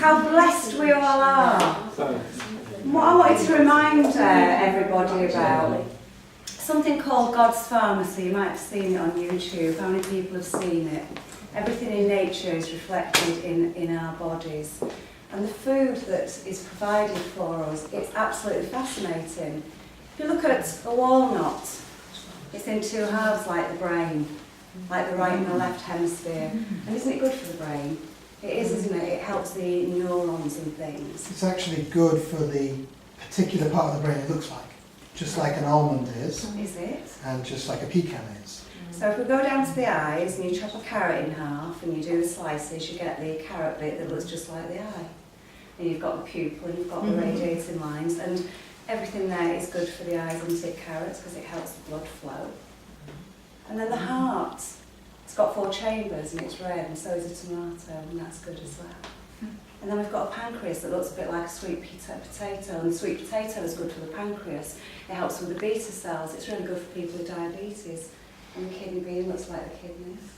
how blessed we all are. What I wanted to remind everybody about, something called God's Pharmacy. You might have seen it on YouTube. How many people have seen it? Everything in nature is reflected in our bodies. And the food that is provided for us, it's absolutely fascinating. If you look at a walnut, it's in two halves like the brain, like the right and the left hemisphere. And isn't it good for the brain? It is, isn't it? It helps the neurons and things. It's actually good for the particular part of the brain it looks like. Just like an almond is. Is it? And just like a pecan is. So if we go down to the eyes and you chop a carrot in half and you do the slices, you get the carrot bit that looks just like the eye. And you've got the pupil and you've got the radiating lines, and everything there is good for the eyes, isn't it, carrots, because it helps the blood flow. And then the heart, it's got 4 chambers and it's red, and so is a tomato, and that's good as well. And then we've got a pancreas that looks a bit like a sweet potato, and the sweet potato is good for the pancreas. It helps with the beta cells. It's really good for people with diabetes. And the kidney bean looks like the kidneys.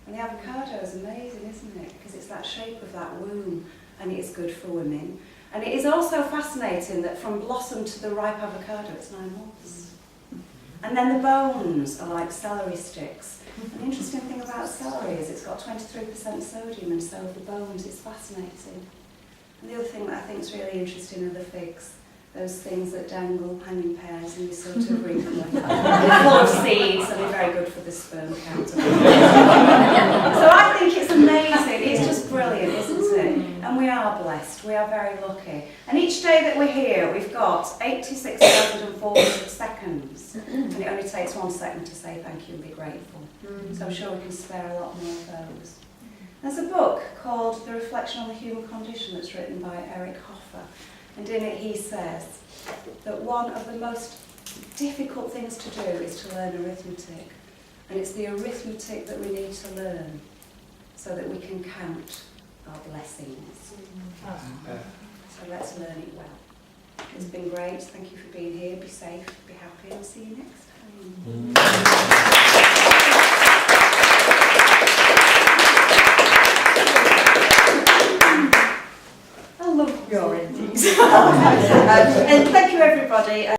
And the avocado is amazing, isn't it? Because it's that shape of that womb, and it is good for women. And it is also fascinating that from blossom to the ripe avocado, it's 9 months. And then the bones are like celery sticks. And the interesting thing about celery is it's got 23% sodium, and so have the bones. It's fascinating. And the other thing that I think is really interesting are the figs. Those things that dangle, hanging pears, and you sort of wrinkle them. They're full of seeds, and they're very good for the sperm count. So I think it's amazing. It's just brilliant, isn't it? And we are blessed. We are very lucky. And each day that we're here, we've got 86,040 seconds. And it only takes 1 second to say thank you and be grateful. So I'm sure we can spare a lot more of those. There's a book called The Reflection on the Human Condition that's written by Eric Hoffer. And in it he says that one of the most difficult things to do is to learn arithmetic. And it's the arithmetic that we need to learn so that we can count our blessings. So let's learn it well. It's been great. Thank you for being here. Be safe, be happy, and see you next time. I love your endings. And thank you everybody.